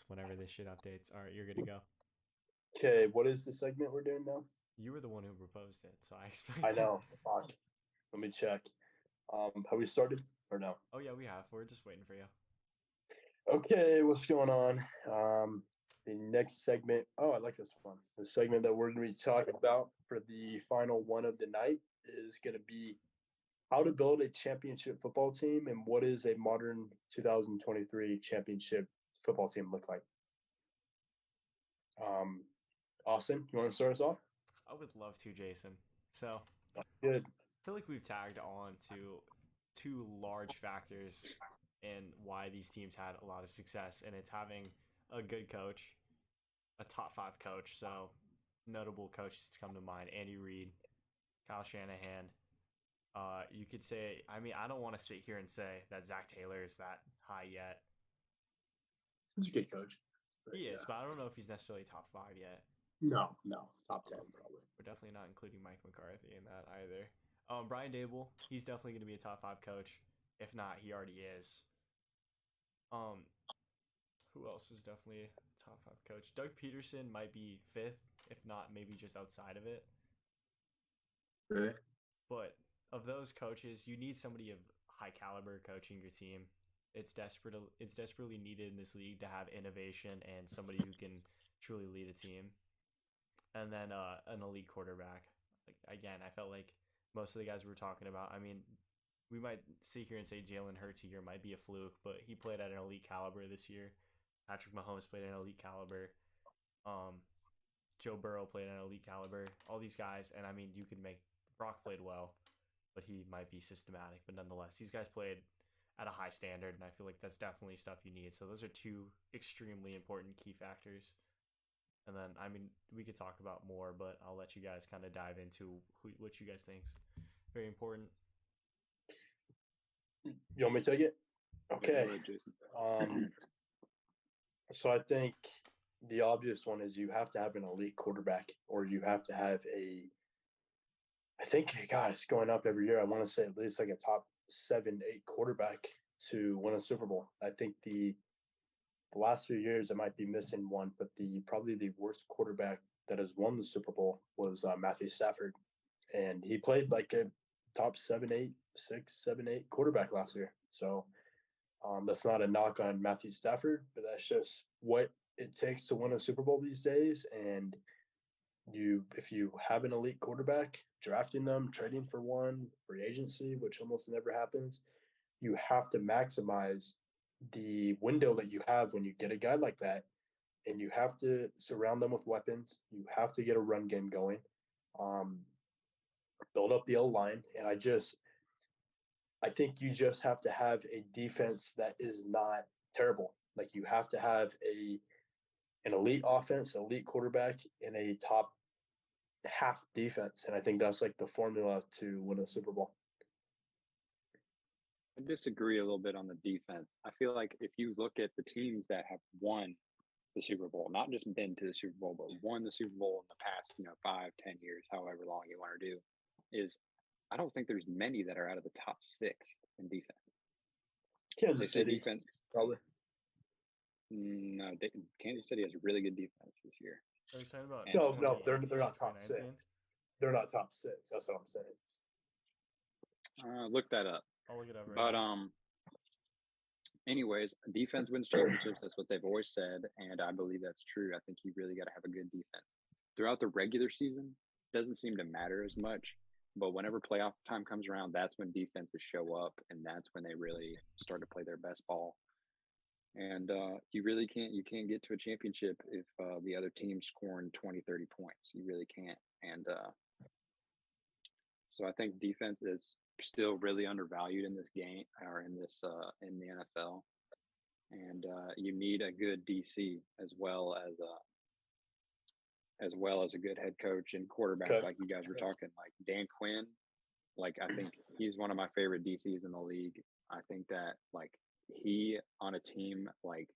whenever this shit updates. All right, you're good to go. Okay, what is the segment we're doing now? You were the one who proposed it, so I I expected. know. Fuck. Let me check. Have we started or no? Oh yeah, we have. We're just waiting for you. Okay, what's going on? The next segment. Oh, I like this one. The segment that we're going to be talking about for the final one of the night is going to be how to build a championship football team and what is a modern 2023 championship football team look like. Um, Austin, you want to start us off? I would love to, Jason. So Good. I feel like we've tagged on to two large factors in why these teams had a lot of success, and it's having a good coach, a top five coach. So notable coaches to come to mind: Andy Reid, Kyle Shanahan. You could say, I mean, I don't want to sit here and say that Zach Taylor is that high yet. He's a good coach. But He is, yeah. but I don't know if he's necessarily top five yet. No. Top 10, Um, probably. we're definitely not including Mike McCarthy in that either. Brian Dable, he's definitely going to be a top five coach. If not, he already is. Um, who else is definitely a top five coach? Doug Peterson might be fifth, if not maybe just outside of it. Really? But of those coaches, you need somebody of high caliber coaching your team. It's desperately needed in this league to have innovation and somebody who can truly lead a team. And then an elite quarterback. Like again, I felt like most of the guys we were talking about. I mean, we might sit here and say Jalen Hurts here might be a fluke, but he played at an elite caliber this year. Patrick Mahomes played at an elite caliber. Um, Joe Burrow played at an elite caliber. All these guys, and I mean, you could make Brock played well, but he might be systematic. But nonetheless, these guys played at a high standard, and I feel like that's definitely stuff you need. So those are two extremely important key factors. And then, I mean, we could talk about more, but I'll let you guys kind of dive into what you guys think is very important. You want me to take it? Yeah, go Okay. ahead, Jason. Um, so I think the obvious one is you have to have an elite quarterback, or you have to have a. I think, God, it's going up every year. I want to say at least like a top 7, 8 quarterback to win a Super Bowl. I think the last few years it might be missing one, but the probably the worst quarterback that has won the Super Bowl was Matthew Stafford, and he played like a top 7, 8, 6, 7, 8 quarterback last year. So that's not a knock on Matthew Stafford, but that's just what it takes to win a Super Bowl these days. And if you have an elite quarterback, drafting them, trading for one, free agency, which almost never happens, you have to maximize the window that you have when you get a guy like that, and you have to surround them with weapons. You have to get a run game going, um, build up the O line, and I think you just have to have a defense that is not terrible. Like you have to have a an elite offense, elite quarterback, and a top half defense. And I think that's like the formula to win a Super Bowl. I disagree a little bit on the defense. I feel like if you look at the teams that have won the Super Bowl, not just been to the Super Bowl, but won the Super Bowl in the past, 5, 10 years, however long you want to do, is I don't think there's many that are out of the top six in defense. They Kansas say City, defense. probably. No, Kansas City has a really good defense this year. Are you saying about And No, they're 2018, not top 2019? six. They're not top six. That's what I'm saying. look that up. I'll look it up right But now. anyways, defense wins championships. That's what they've always said, and I believe that's true. I think you really got to have a good defense throughout the regular season. Doesn't seem to matter as much, but whenever playoff time comes around, that's when defenses show up, and that's when they really start to play their best ball. And you can't get to a championship if the other team's scoring 20, 30 points. You really can't. And so I think defense is still really undervalued in this game or in the NFL. And you need a good DC as well as a good head coach and quarterback, Okay. like you guys were talking, like Dan Quinn. Like I think he's one of my favorite DCs in the league. I think that like he on a team like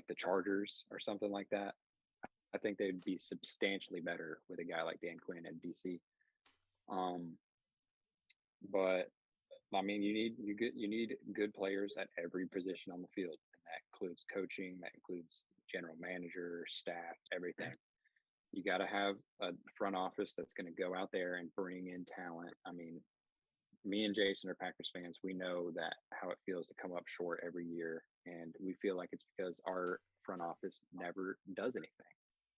the Chargers or something like that, I think they'd be substantially better with a guy like Dan Quinn at DC. Um, but I mean, you need good players at every position on the field, and that includes coaching, that includes general manager, staff, everything. You got to have a front office that's going to go out there and bring in talent. I mean, me and Jason are Packers fans. We know that how it feels to come up short every year, and we feel like it's because our front office never does anything.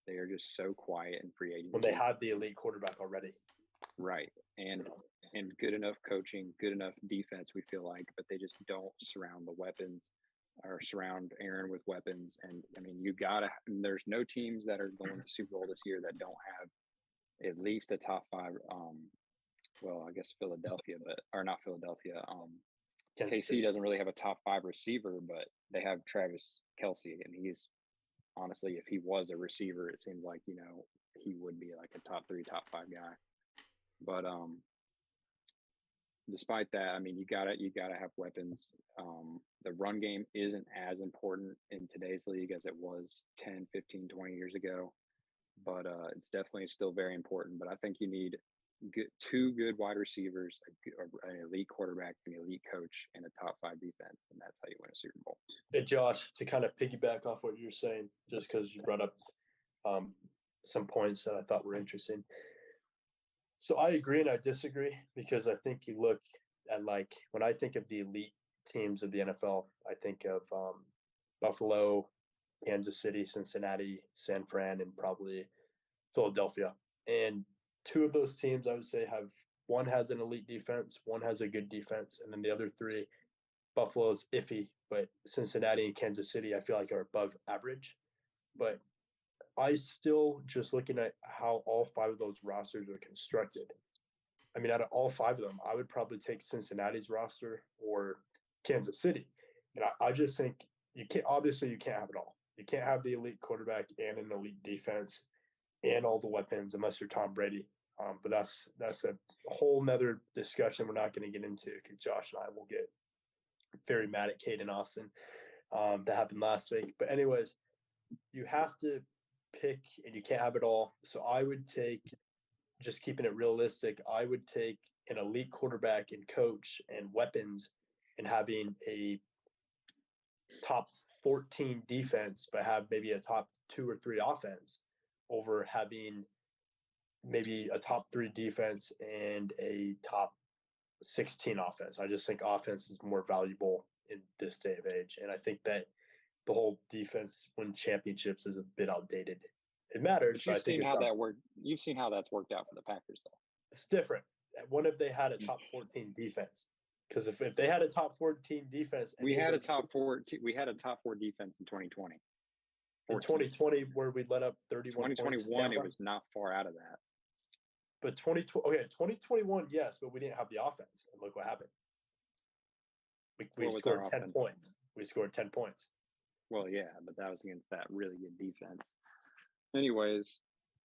They are just so quiet in free agency. When they had the elite quarterback already. Right. And good enough coaching, good enough defense, we feel like, but they just don't surround the weapons or surround Aaron with weapons. And I mean, there's no teams that are going to Super Bowl this year that don't have at least a top 5. Well, I guess Philadelphia, or not Philadelphia. KC doesn't really have a top 5 receiver, but they have Travis Kelce, and he's honestly, if he was a receiver, it seems like, he would be like a top 3, top 5 guy. But despite that, I mean, you gotta have weapons. The run game isn't as important in today's league as it was 10, 15, 20 years ago, but it's definitely still very important. But I think you need 2 good wide receivers, an elite quarterback, an elite coach, and a top 5 defense, and that's how you win a Super Bowl. Hey, Josh, to kind of piggyback off what you're saying, just because you brought up some points that I thought were interesting. So I agree and I disagree, because I think you look at, like, when I think of the elite teams of the NFL, I think of Buffalo, Kansas City, Cincinnati, San Fran, and probably Philadelphia. And 2 of those teams, I would say, one has an elite defense, one has a good defense, and then the other 3, Buffalo's iffy, but Cincinnati and Kansas City, I feel like, are above average. But I still, just looking at how all 5 of those rosters are constructed, I mean, out of all 5 of them, I would probably take Cincinnati's roster or Kansas City. And I just think you can't have it all. You can't have the elite quarterback and an elite defense and all the weapons unless you're Tom Brady. But that's a whole nother discussion we're not going to get into, because Josh and I will get very mad at Cade and Austin. That happened last week. But anyways, you have to pick, and you can't have it all. So I would take, just keeping it realistic, I would take an elite quarterback and coach and weapons, and having a top 14 defense, but have maybe a top 2 or 3 offense, over having maybe a top 3 defense and a top 16 offense. I just think offense is more valuable in this day of age. And I think that the whole defense win championships is a bit outdated. It matters, but you've seen how that worked. You've seen how that's worked out for the Packers, though. It's different. What if they had a top 14 defense? Because if they had a top 14 defense, we had a top 4 defense in 2020. In 2020, where we let up 31 2021, it was not far out of that. But 2021, yes, but we didn't have the offense, and look what happened. We scored 10 points. We scored 10 points. Well, yeah, but that was against that really good defense. Anyways,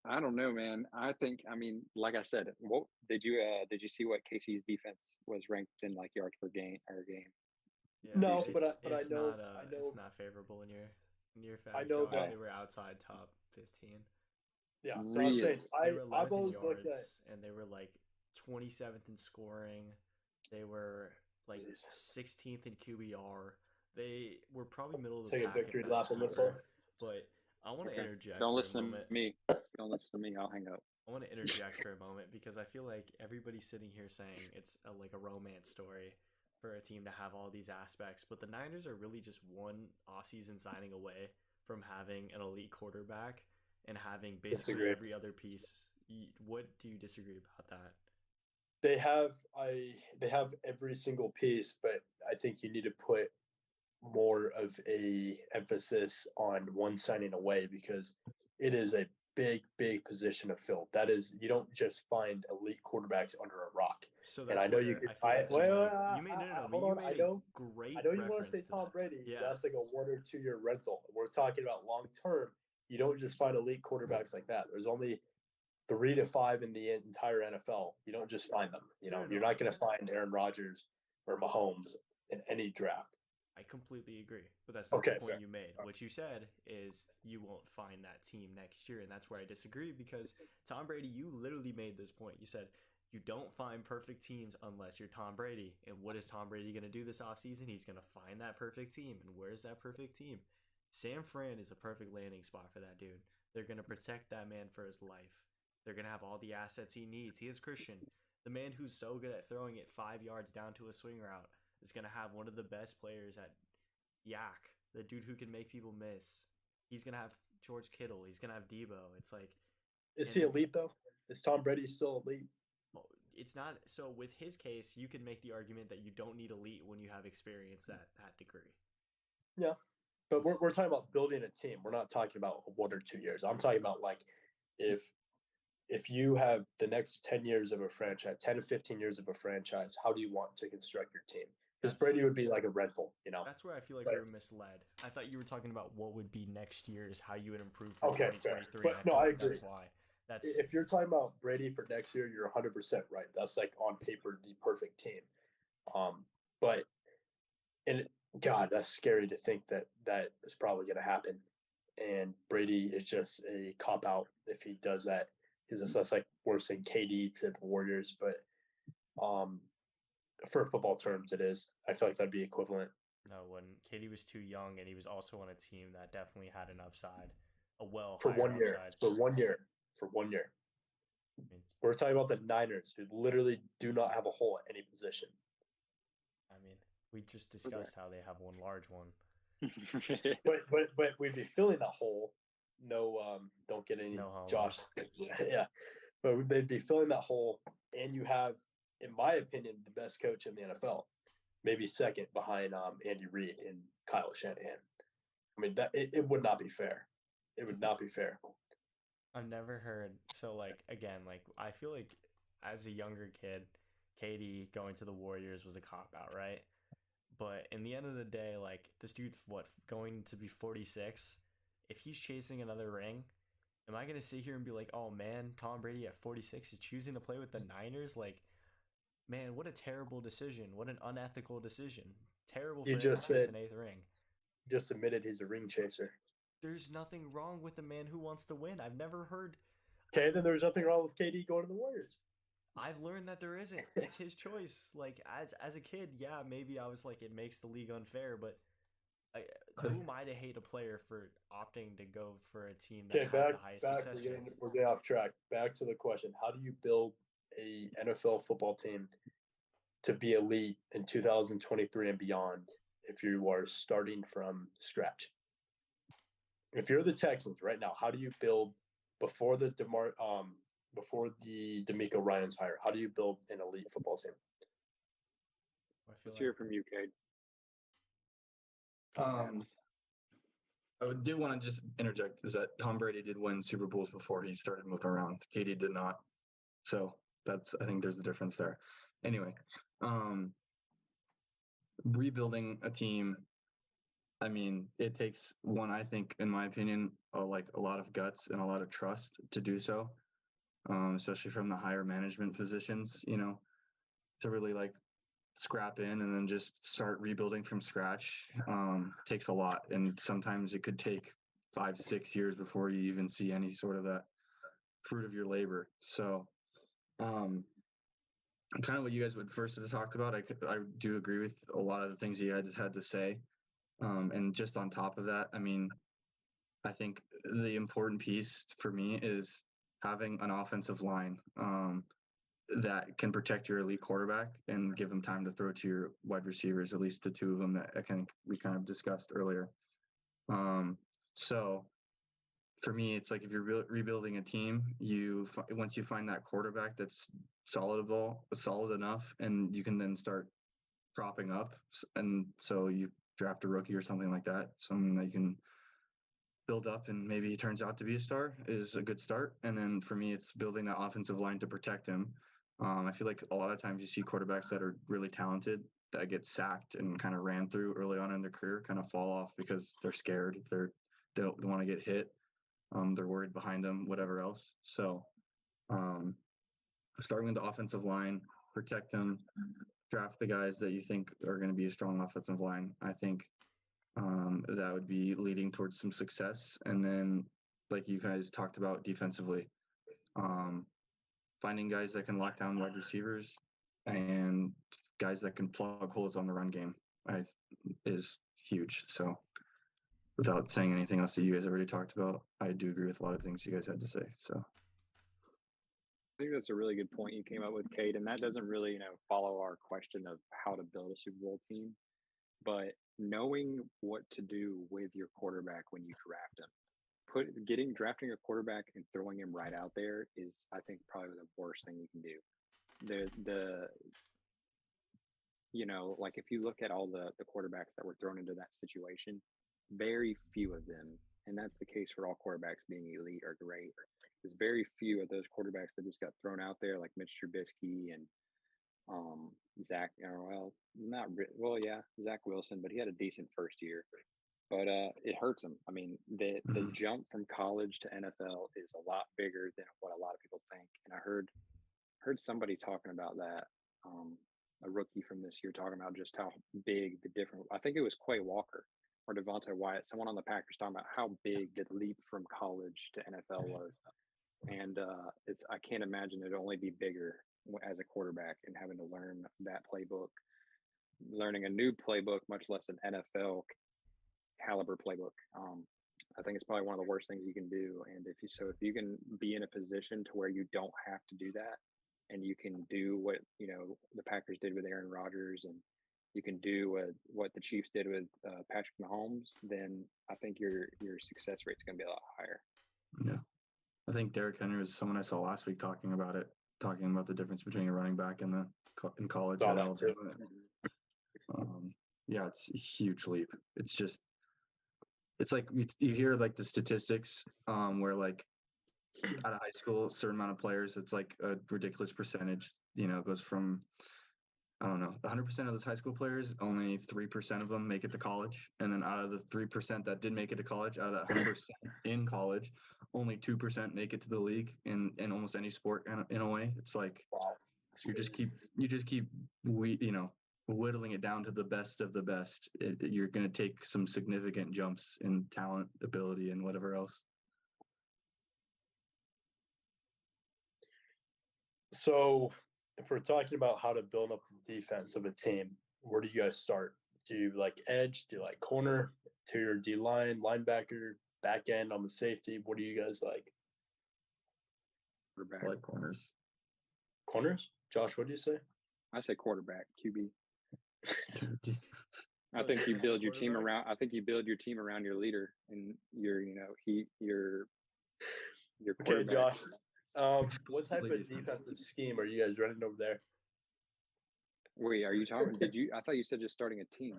I don't know, man. I mean, like I said, what did you see what KC's defense was ranked in, like, yards per game or game? Yeah, no, but I know it's not favorable in your favor. I know that they were outside top 15. Yeah, so I was saying, I've always looked at, and they were like 27th in scoring. They were like 16th in QBR. They were probably middle of the take pack. a victory lap on this one. But I want to interject. Don't listen to me. Don't listen to me. I'll hang up. I want to interject for a moment, because I feel like everybody's sitting here saying it's like a romance story for a team to have all these aspects, but the Niners are really just one offseason signing away from having an elite quarterback and having basically every other piece. What do you disagree about that? They have every single piece, but I think you need to put more of a emphasis on one signing away, because it is a big position to fill. That is, you don't just find elite quarterbacks under a rock. So and I know you. I know you want to say Tom Brady. Yeah. That's like a 1 or 2 year rental. We're talking about long term. You don't just find elite quarterbacks like that. There's only 3 to 5 in the entire NFL. You don't just find them. You're not going to find Aaron Rodgers or Mahomes in any draft. I completely agree, but that's not the point you made. What you said is you won't find that team next year, and that's where I disagree, because Tom Brady, you literally made this point. You said You don't find perfect teams unless you're Tom Brady. And what is Tom Brady going to do this offseason? He's going to find that perfect team. And where is that perfect team? San Fran is a perfect landing spot for that dude. They're going to protect that man for his life. They're going to have all the assets he needs. He is Christian. The man who's so good at throwing it 5 yards down to a swing route is going to have one of the best players at Yak, the dude who can make people miss. He's going to have George Kittle. He's going to have Debo. It's like, Is he elite though? Is Tom Brady still elite? it's not. So with his case, you can make the argument that you don't need elite when you have experience at that degree. Yeah. But we're talking about building a team. We're not talking about 1 or 2 years. I'm talking about like if you have the next 10 years of a franchise, 10 to 15 years of a franchise, how do you want to construct your team? Because Brady would be like a rental, you know? That's where I feel like Right. we were misled. I thought you were talking about what would be next year's, how you would improve for Okay, fair. 2023. But and no, feel I like agree. That's why. That's If you're talking about Brady for next year, you're 100% right. That's like on paper the perfect team. But and God, that's scary to think that that is probably going to happen. And Brady is just a cop out if he does that. Because that's like worse than KD to the Warriors. But for football terms, it is. I feel like that'd be equivalent. no, when Katie was too young and he was also on a team that definitely had an upside, a well For higher 1 year. upside. For 1 year. For 1 year. I mean, We're talking about the Niners, who literally do not have a hole at any position. we just discussed how they have one large one. But we'd be filling that hole. No, don't get any No homo. Josh. Yeah, but they'd be filling that hole, and you have, in my opinion, the best coach in the NFL, maybe second behind Andy Reid and Kyle Shanahan. I mean, that it would not be fair. It would not be fair. I've never heard. So, like, again, like, I feel like as a younger kid, Katie going to the Warriors was a cop out, right? But in the end of the day, like, this dude's going to be 46? If he's chasing another ring, am I going to sit here and be like, oh man, Tom Brady at 46 is choosing to play with the Niners? Like, man, what a terrible decision. What an unethical decision. Terrible for You him to just chase said- an 8th ring. Just admitted he's a ring chaser. There's nothing wrong with a man who wants to win. I've never heard. Okay, then there's nothing wrong with KD going to the Warriors. I've learned that there isn't. It's his choice. Like as a kid, yeah, maybe I was like, it makes the league unfair, but who am I to hate a player for opting to go for a team that Okay, has back, the highest back. success chance? We're getting off track. Back to the question: how do you build a NFL football team to be elite in 2023 and beyond if you are starting from scratch? If you're the Texans right now, how do you build before the D'Amico Ryan's hire? How do you build an elite football team? I feel Let's like hear it from you, Cade. I do want to just interject is that Tom Brady did win Super Bowls before he started moving around. Katie did not. So I think there's a difference there. Anyway, rebuilding a team, I mean, it takes one, I think, in my opinion, like a lot of guts and a lot of trust to do so, especially from the higher management positions, to really like scrap in and then just start rebuilding from scratch takes a lot. And sometimes it could take 5-6 years before you even see any sort of that fruit of your labor. So kind of what you guys would first have talked about, I do agree with a lot of the things you guys had to say. And just on top of that, I mean, I think the important piece for me is having an offensive line that can protect your elite quarterback and give him time to throw to your wide receivers, at least the two of them that we kind of discussed earlier. So for me, it's like if you're rebuilding a team, once you find that quarterback that's solid enough, and you can then start propping up. And so you draft a rookie or something like that, something that you can build up and maybe he turns out to be a star is a good start. And then for me, it's building that offensive line to protect him. I feel like a lot of times you see quarterbacks that are really talented that get sacked and kind of ran through early on in their career kind of fall off because they're scared. They don't want to get hit. They're worried behind them, whatever else. So starting with the offensive line, protect them, draft the guys that you think are going to be a strong offensive line. I think that would be leading towards some success. And then, like you guys talked about defensively, finding guys that can lock down wide receivers and guys that can plug holes on the run game is huge. So without saying anything else that you guys already talked about, I do agree with a lot of things you guys had to say. So I think that's a really good point you came up with, Kate, and that doesn't really, follow our question of how to build a Super Bowl team, but knowing what to do with your quarterback when you draft him. Drafting a quarterback and throwing him right out there is, I think, probably the worst thing you can do. Like if you look at all the quarterbacks that were thrown into that situation, very few of them, and that's the case for all quarterbacks being elite or great. There's very few of those quarterbacks that just got thrown out there, like Mitch Trubisky and Zach. Zach Wilson, but he had a decent first year. But it hurts him. I mean, the jump from college to NFL is a lot bigger than what a lot of people think. And I heard somebody talking about that, a rookie from this year talking about just how big the difference. I think it was Quay Walker or Devontae Wyatt, someone on the Packers, talking about how big the leap from college to NFL was. And I can't imagine it'd only be bigger as a quarterback and having to learn that playbook, learning a new playbook, much less an NFL caliber playbook. I think it's probably one of the worst things you can do. And if you can be in a position to where you don't have to do that, and you can do what the Packers did with Aaron Rodgers, and you can do what the Chiefs did with Patrick Mahomes, then I think your success rate is going to be a lot higher. Yeah, I think Derrick Henry was someone I saw last week talking about the difference between a running back in college. Yeah, it's a huge leap. It's like you hear like the statistics where like out of high school, a certain amount of players, it's like a ridiculous percentage, goes from, I don't know, 100% of those high school players, only 3% of them make it to college. And then out of the 3% that did make it to college, out of that 100% in college, only 2% make it to the league in almost any sport in a way. It's like, you just keep whittling it down to the best of the best. You're going to take some significant jumps in talent, ability, and whatever else. So if we're talking about how to build up the defense of a team, where do you guys start? Do you like edge? Do you like corner? Interior D line, linebacker, back end on the safety? What do you guys like? I like corners. Corners? Josh, what do you say? I say quarterback, QB. I think you build your team around. I think you build your team around your leader and your Okay, Josh. What type of defensive scheme are you guys running over there? Wait, are you talking? I thought you said just starting a team.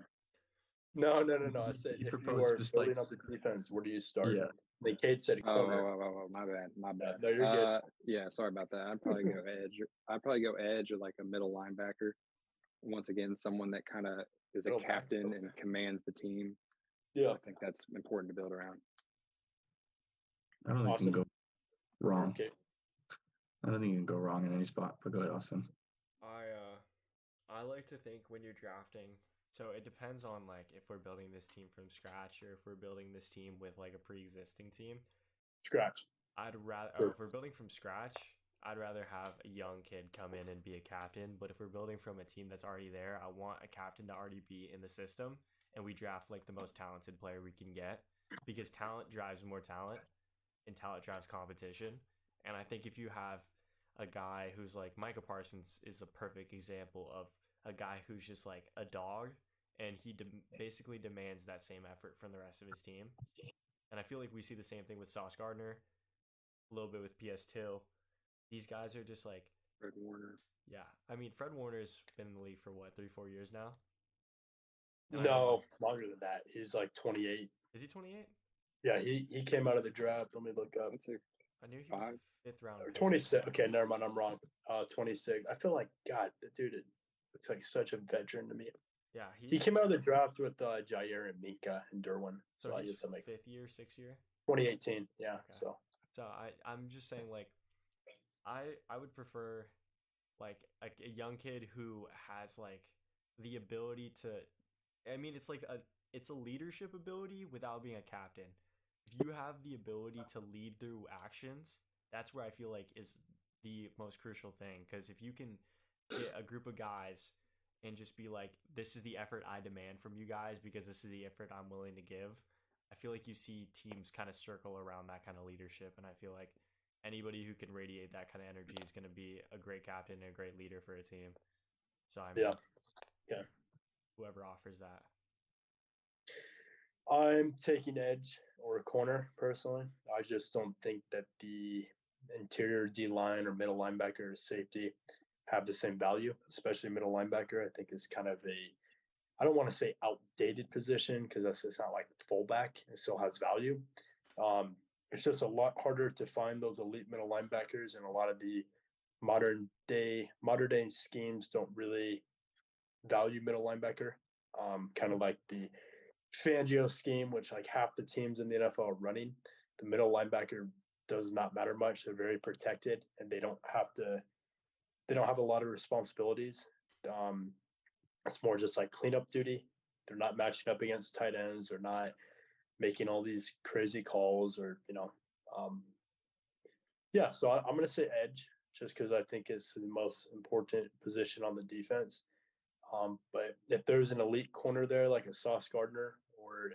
No. I said if you are building up the defense, where do you start? Yeah. Like Kate said, corner. Oh, my bad. No, you're good. Yeah, sorry about that. I'd probably go edge. I'd probably go edge or like a middle linebacker. Once again, someone that kind of is a captain and commands the team. Yeah, I think that's important to build around. I don't think you can go wrong. Okay. I don't think you can go wrong in any spot. But go ahead, Austin. I like to think when you're drafting. So it depends on like if we're building this team from scratch or if we're building this team with like a pre-existing team. Scratch. If we're building from scratch, I'd rather have a young kid come in and be a captain. But if we're building from a team that's already there, I want a captain to already be in the system, and we draft like the most talented player we can get, because talent drives more talent, and talent drives competition. And I think if you have a guy who's like Micah Parsons is a perfect example of a guy who's just like a dog, and he basically demands that same effort from the rest of his team. And I feel like we see the same thing with Sauce Gardner, a little bit with PS2. These guys are just like Fred Warner. Yeah, I mean Fred Warner's been in the league for what, 3-4 years now? No, longer than that. He's like 28. Is he 28? Yeah, he came out of the draft. Let me look up. I knew he was a 5th round. 26. Okay, never mind. I'm wrong. 26. I feel like, God, the dude looks like such a veteran to me. Yeah, he came out of the draft with Jair and Minka and Derwin. So he's 5th year, 6th year? 2018, yeah. Okay. So I'm just saying, like, I would prefer like a young kid who has like the ability to, I mean, it's like it's a leadership ability without being a captain. If you have the ability to lead through actions, that's where I feel like is the most crucial thing, because if you can get a group of guys and just be like, this is the effort I demand from you guys because this is the effort I'm willing to give, I feel like you see teams kind of circle around that kind of leadership. And I feel like anybody who can radiate that kind of energy is going to be a great captain and a great leader for a team. So, I mean, yeah. Whoever offers that. I'm taking edge or a corner personally. I just don't think that the interior D line or middle linebacker or safety have the same value, especially middle linebacker. I think is kind of I don't want to say outdated position because it's not like fullback. It still has value. It's just a lot harder to find those elite middle linebackers, and a lot of the modern day schemes don't really value middle linebacker. Kind of like the Fangio scheme, which like half the teams in the NFL are running. The middle linebacker does not matter much. They're very protected, and they don't have a lot of responsibilities. It's more just like cleanup duty. They're not matching up against tight ends. They're not making all these crazy calls, or yeah. So I'm going to say edge, just because I think it's the most important position on the defense. But if there's an elite corner there, like a Sauce Gardner or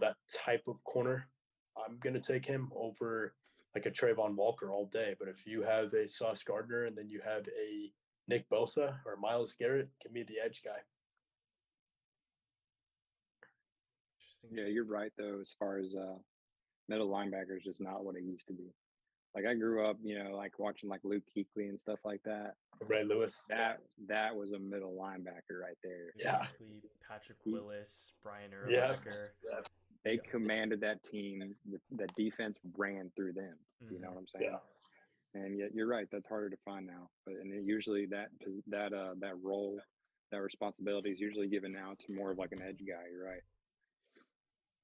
that type of corner, I'm going to take him over like a Trayvon Walker all day. But if you have a Sauce Gardner and then you have a Nick Bosa or Myles Garrett, give me the edge guy. Yeah, you're right though. As far as middle linebacker is just not what it used to be. Like I grew up, like watching like Luke Kuechly and stuff like that. Ray Lewis. That was a middle linebacker right there. Yeah. Patrick Willis, Brian Urlacher. Yeah. They commanded that team. The defense ran through them. You know what I'm saying? Yeah. And yet you're right. That's harder to find now. But usually that role, that responsibility is usually given now to more of like an edge guy. You're right.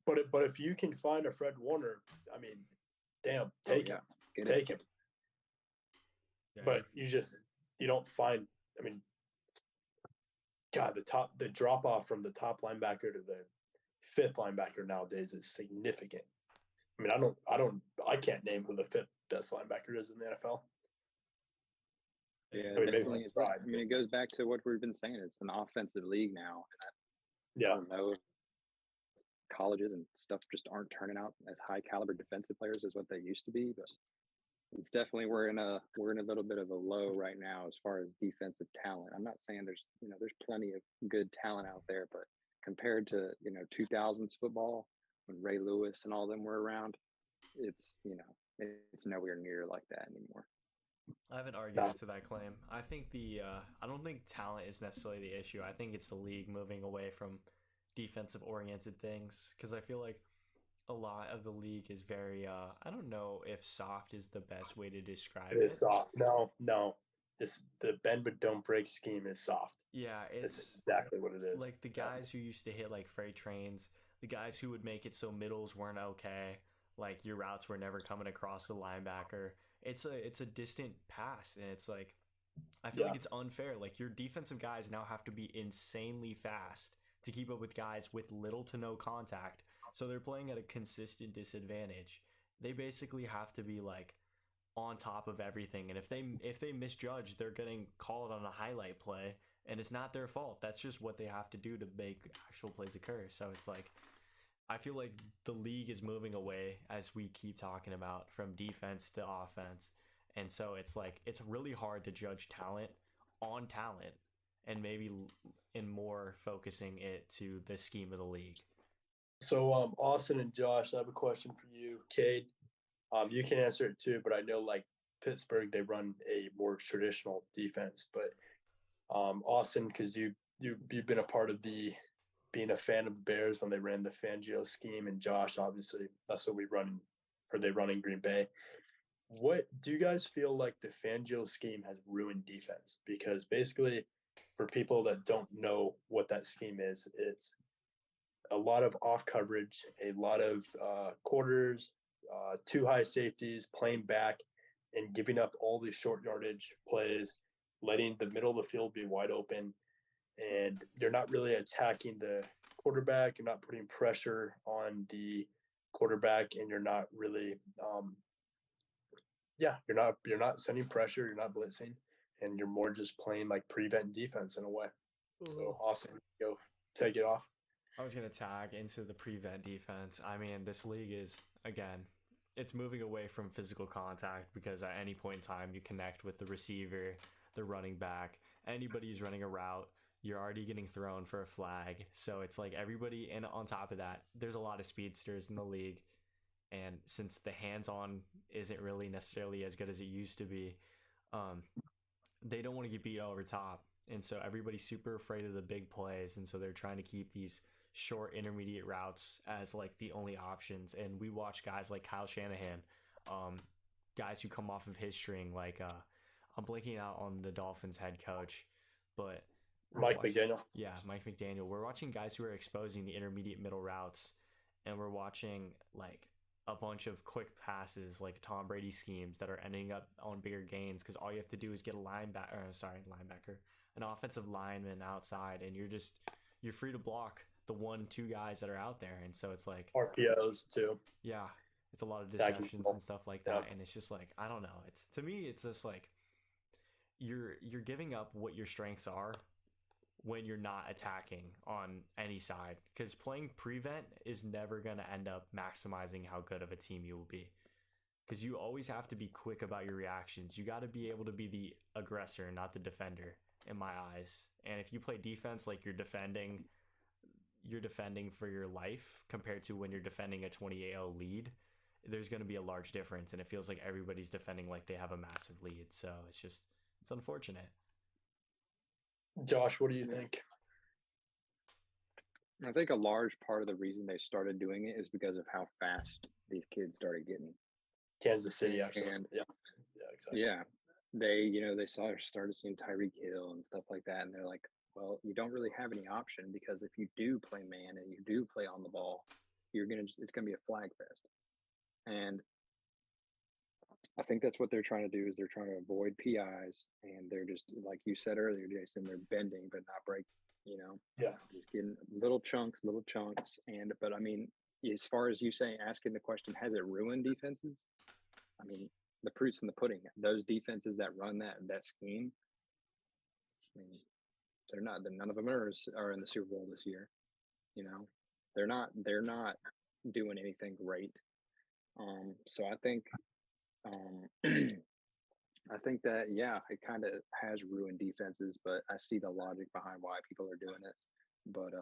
But if you can find a Fred Warner, I mean, damn, take him. Take him. Yeah. But you don't find. I mean, God, the drop off from the top linebacker to the fifth linebacker nowadays is significant. I mean, I can't name who the fifth best linebacker is in the NFL. Yeah, definitely. It goes back to what we've been saying. It's an offensive league now. I don't know if colleges and stuff just aren't turning out as high caliber defensive players as what they used to be, but it's definitely we're in a little bit of a low right now as far as defensive talent. I'm not saying there's plenty of good talent out there, but compared to 2000s football when Ray Lewis and all them were around, it's nowhere near like that anymore. I have an argument to that claim. I think I don't think talent is necessarily the issue. I think it's the league moving away from defensive oriented things, because I feel like a lot of the league is very I don't know if soft is the best way to describe it. It's soft. No. The bend but don't break scheme is soft. Yeah, it's exactly what it is. Like the guys who used to hit like freight trains, the guys who would make it so middles weren't okay, like your routes were never coming across the linebacker. It's a distant past, and it's like I feel like it's unfair. Like your defensive guys now have to be insanely fast to keep up with guys with little to no contact. So they're playing at a consistent disadvantage. They basically have to be like on top of everything. And if they misjudge, they're getting called on a highlight play, and it's not their fault. That's just what they have to do to make actual plays occur. So it's like I feel like the league is moving away, as we keep talking about, from defense to offense. And so it's like it's really hard to judge talent on talent, and maybe in more focusing it to the scheme of the league. So, Austin and Josh, I have a question for you. Cade, you can answer it too, but I know like Pittsburgh, they run a more traditional defense. But Austin, because you've been a part of being a fan of the Bears when they ran the Fangio scheme, and Josh, obviously, that's what they run in Green Bay. What do you guys feel like the Fangio scheme has ruined defense? Because basically, for people that don't know what that scheme is, it's a lot of off coverage, a lot of quarters, too high safeties, playing back, and giving up all these short yardage plays, letting the middle of the field be wide open. And you're not really attacking the quarterback. You're not putting pressure on the quarterback, and you're not really Yeah, you're not sending pressure, you're not blitzing, and you're more just playing like prevent defense in a way. So Austin, go take it off. I was gonna tag into the prevent defense. I mean, this league is, again, it's moving away from physical contact because at any point in time you connect with the receiver, the running back, anybody who's running a route, you're already getting thrown for a flag. So it's like everybody, and on top of that, there's a lot of speedsters in the league. And since the hands-on isn't really necessarily as good as it used to be, they don't want to get beat over top. And so everybody's super afraid of the big plays. And so they're trying to keep these short intermediate routes as like the only options. And we watch guys like Kyle Shanahan, guys who come off of his string, like I'm blanking out on the Dolphins head coach, but Mike McDaniel. Yeah, Mike McDaniel. We're watching guys who are exposing the intermediate middle routes, and we're watching like a bunch of quick passes, like Tom Brady schemes that are ending up on bigger gains because all you have to do is get a linebacker, an offensive lineman outside, and you're free to block the 1-2 guys that are out there. And so it's like RPOs too. Yeah, it's a lot of deceptions and stuff like that. And it's just like, I don't know. It's, to me, it's just like you're giving up what your strengths are when you're not attacking on any side, because playing prevent is never going to end up maximizing how good of a team you will be, because you always have to be quick about your reactions. You got to be able to be the aggressor, not the defender, in my eyes. And if you play defense like you're defending for your life compared to when you're defending a 28-0 lead, there's going to be a large difference, and it feels like everybody's defending like they have a massive lead. So it's unfortunate. Josh, what do you think? I think a large part of the reason they started doing it is because of how fast these kids started getting. Kansas City, actually. And exactly. Yeah, they started seeing Tyreek Hill and stuff like that, and they're like, well, you don't really have any option, because if you do play man and you do play on the ball, it's gonna be a flag fest. And I think that's what they're trying to do, is they're trying to avoid PIs, and they're just, like you said earlier, Jason, they're bending but not breaking, just getting little chunks. But I mean, as far as you saying, asking the question, has it ruined defenses? I mean, the proof's in the pudding. Those defenses that run that scheme, I mean, none of them are in the Super Bowl this year. They're not doing anything great. So I think that, it kind of has ruined defenses, but I see the logic behind why people are doing it. But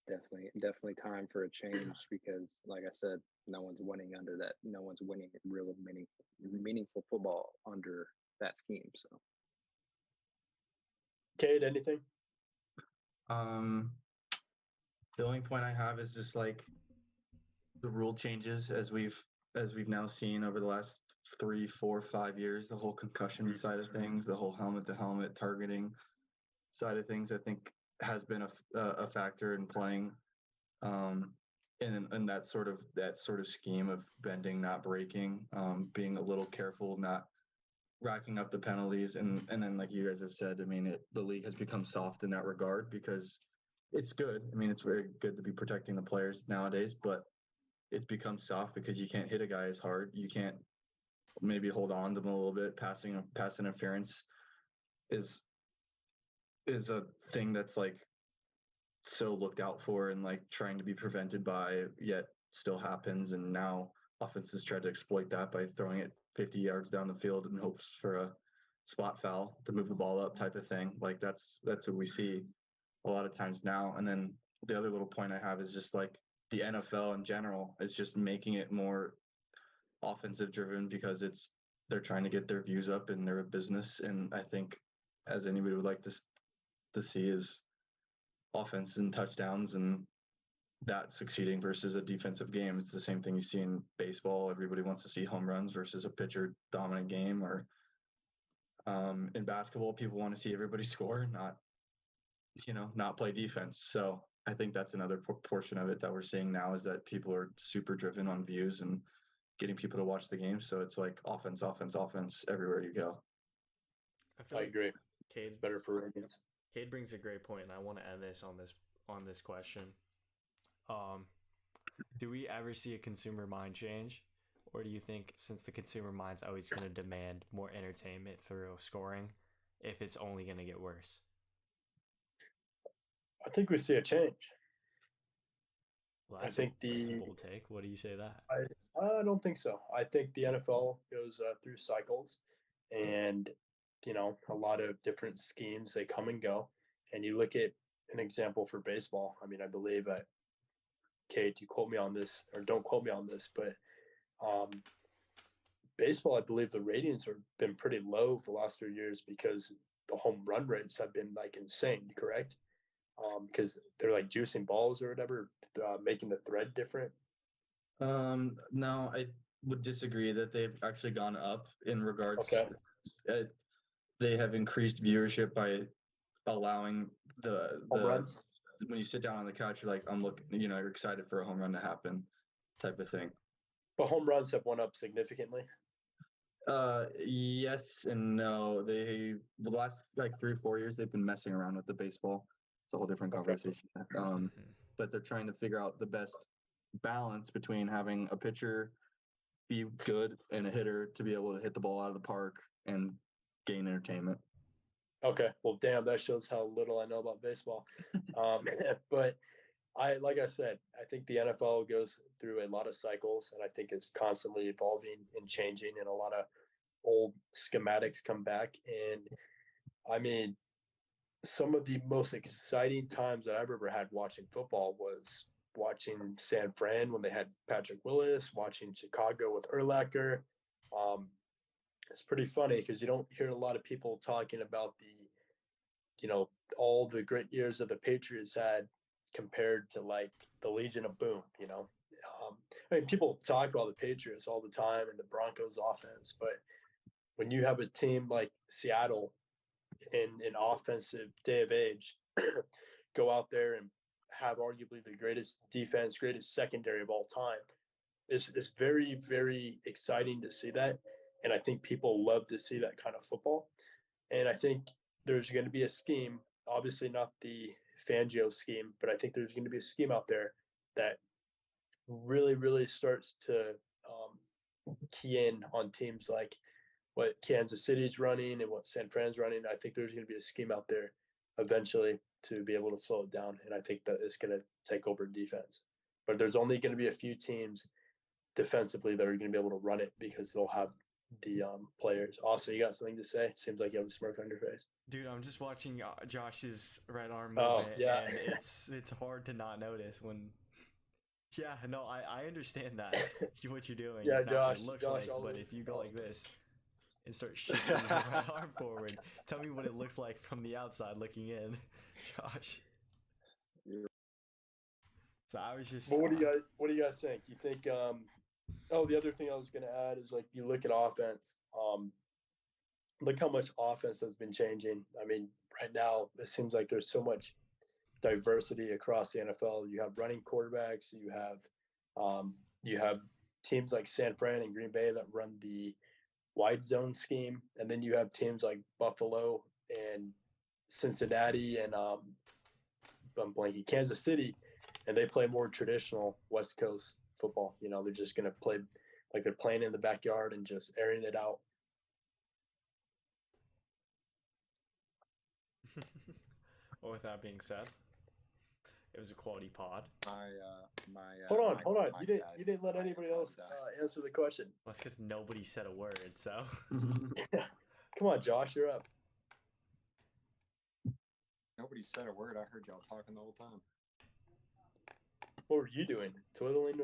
definitely time for a change, because, like I said, no one's winning under that. No one's winning real meaningful football under that scheme. So, Cade, anything? The only point I have is just like the rule changes as we've now seen over the last 3, 4, 5 years, the whole concussion side of things, the whole helmet to helmet targeting side of things, I think has been a factor in playing in that sort of scheme of bending, not breaking, being a little careful, not racking up the penalties. And then, like you guys have said, I mean, the league has become soft in that regard, because it's good. I mean, it's very good to be protecting the players nowadays, but it's become soft because you can't hit a guy as hard. You can't maybe hold on to them a little bit. Pass interference is a thing that's like so looked out for and like trying to be prevented by, yet still happens. And now offenses try to exploit that by throwing it 50 yards down the field in hopes for a spot foul to move the ball up, type of thing. Like that's what we see a lot of times now. And then the other little point I have is just like the NFL in general is just making it more offensive driven, because they're trying to get their views up and they're a business. And I think, as anybody would like to see, is offense and touchdowns and that succeeding versus a defensive game. It's the same thing you see in baseball. Everybody wants to see home runs versus a pitcher dominant game, or in basketball, people want to see everybody score, not play defense. So I think that's another portion of it that we're seeing now, is that people are super driven on views and getting people to watch the game. So it's like offense everywhere you go. I agree. Cade's better for ratings. Cade brings a great point, and I want to end this on this question. Do we ever see a consumer mind change Or do you think since the consumer mind's always going to demand more entertainment through scoring, if it's only going to get worse? I think we see a change. Well, I think that's a bold take. What do you say that? I don't think so. I think the NFL goes through cycles, and a lot of different schemes they come and go. And you look at an example for baseball. I mean, I believe that Kate, you quote me on this, or don't quote me on this, but um, baseball, I believe the ratings have been pretty low the last 3 years because the home run rates have been like insane. Correct? Because they're like juicing balls or whatever, making the thread different. No, I would disagree that they've actually gone up in regards. Okay. They have increased viewership by allowing the Home runs. when you sit down on the couch, you're like, I'm looking, you're excited for a home run to happen, type of thing. But home runs have went up significantly. Yes and no. The last like 3-4 years they've been messing around with the baseball. It's a whole different conversation. But they're trying to figure out the best balance between having a pitcher be good and a hitter to be able to hit the ball out of the park and gain entertainment. Okay, well, damn, that shows how little I know about baseball. But like I said, I think the NFL goes through a lot of cycles, and I think it's constantly evolving and changing, and a lot of old schematics come back. And I mean, some of the most exciting times that I've ever had watching football was watching San Fran when they had Patrick Willis, watching Chicago with Urlacher. It's pretty funny because you don't hear a lot of people talking about all the great years that the Patriots had compared to like the Legion of Boom. I mean, people talk about the Patriots all the time and the Broncos offense, but when you have a team like Seattle in an offensive day of age go out there and have arguably the greatest defense, greatest secondary of all time, it's very, very exciting to see that. And I think people love to see that kind of football. And I think there's going to be a scheme, obviously not the Fangio scheme, but I think there's going to be a scheme out there that really, really starts to key in on teams like what Kansas City's running and what San Fran's running. I think there's going to be a scheme out there eventually to be able to slow it down. And I think that it's going to take over defense. But there's only going to be a few teams defensively that are going to be able to run it because they'll have the players. Also, you got something to say? Seems like you have a smirk on your face. Dude, I'm just watching Josh's right arm Oh, movement, yeah. and it's hard to not notice when. Yeah, no, I understand that what you're doing. Yeah, is not what Josh, it looks Josh like, but always- if you go like this and start shaking your right arm forward, tell me what it looks like from the outside looking in, Josh. So I was just. But what do you guys think? You think the other thing I was going to add is like you look at offense. Look how much offense has been changing. I mean, right now it seems like there's so much diversity across the NFL. You have running quarterbacks. You have teams like San Fran and Green Bay that run the wide zone scheme, and then you have teams like Buffalo and Cincinnati and I'm blanking, Kansas City, and they play more traditional West Coast football. They're just going to play like they're playing in the backyard and just airing it out. Well, with that being said, it was a quality pod. Hold on. You didn't let anybody else answer the question. Well, that's because nobody said a word. So. Come on, Josh, you're up. Nobody said a word. I heard y'all talking the whole time. What were you doing? Twiddling?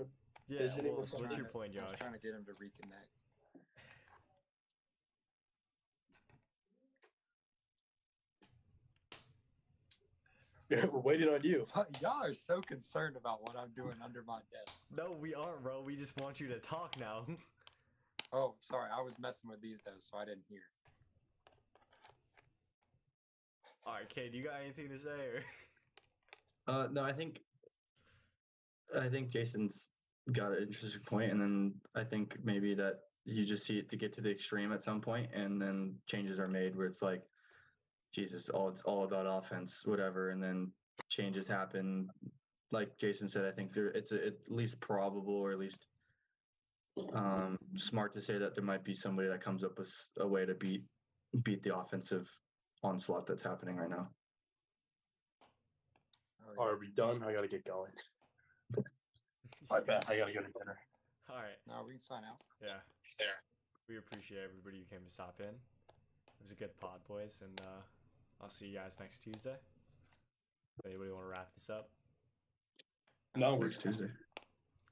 Yeah. Fidgeting Well, with something? what's your point, I was Josh? trying to get him to reconnect. We're waiting on you. Y'all are so concerned about what I'm doing under my desk. No, we aren't, bro. We just want you to talk now. Oh, sorry. I was messing with these though, so I didn't hear. All right, Kate, you got anything to say? Or? No, I think Jason's got an interesting point, and then I think maybe that you just see it to get to the extreme at some point, and then changes are made where it's like, Jesus, it's all about offense, whatever, and then changes happen. Like Jason said, I think it's at least probable, or at least Smart to say that there might be somebody that comes up with a way to beat the offensive onslaught that's happening right now. Oh, Are we done? I gotta get going. I bet I gotta go to dinner. All right. No, we can sign out. Yeah. We appreciate everybody who came to stop in. It was a good pod, boys, and I'll see you guys next Tuesday. Anybody want to wrap this up? No, we're Next Tuesday.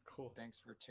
Cool. Thanks for tuning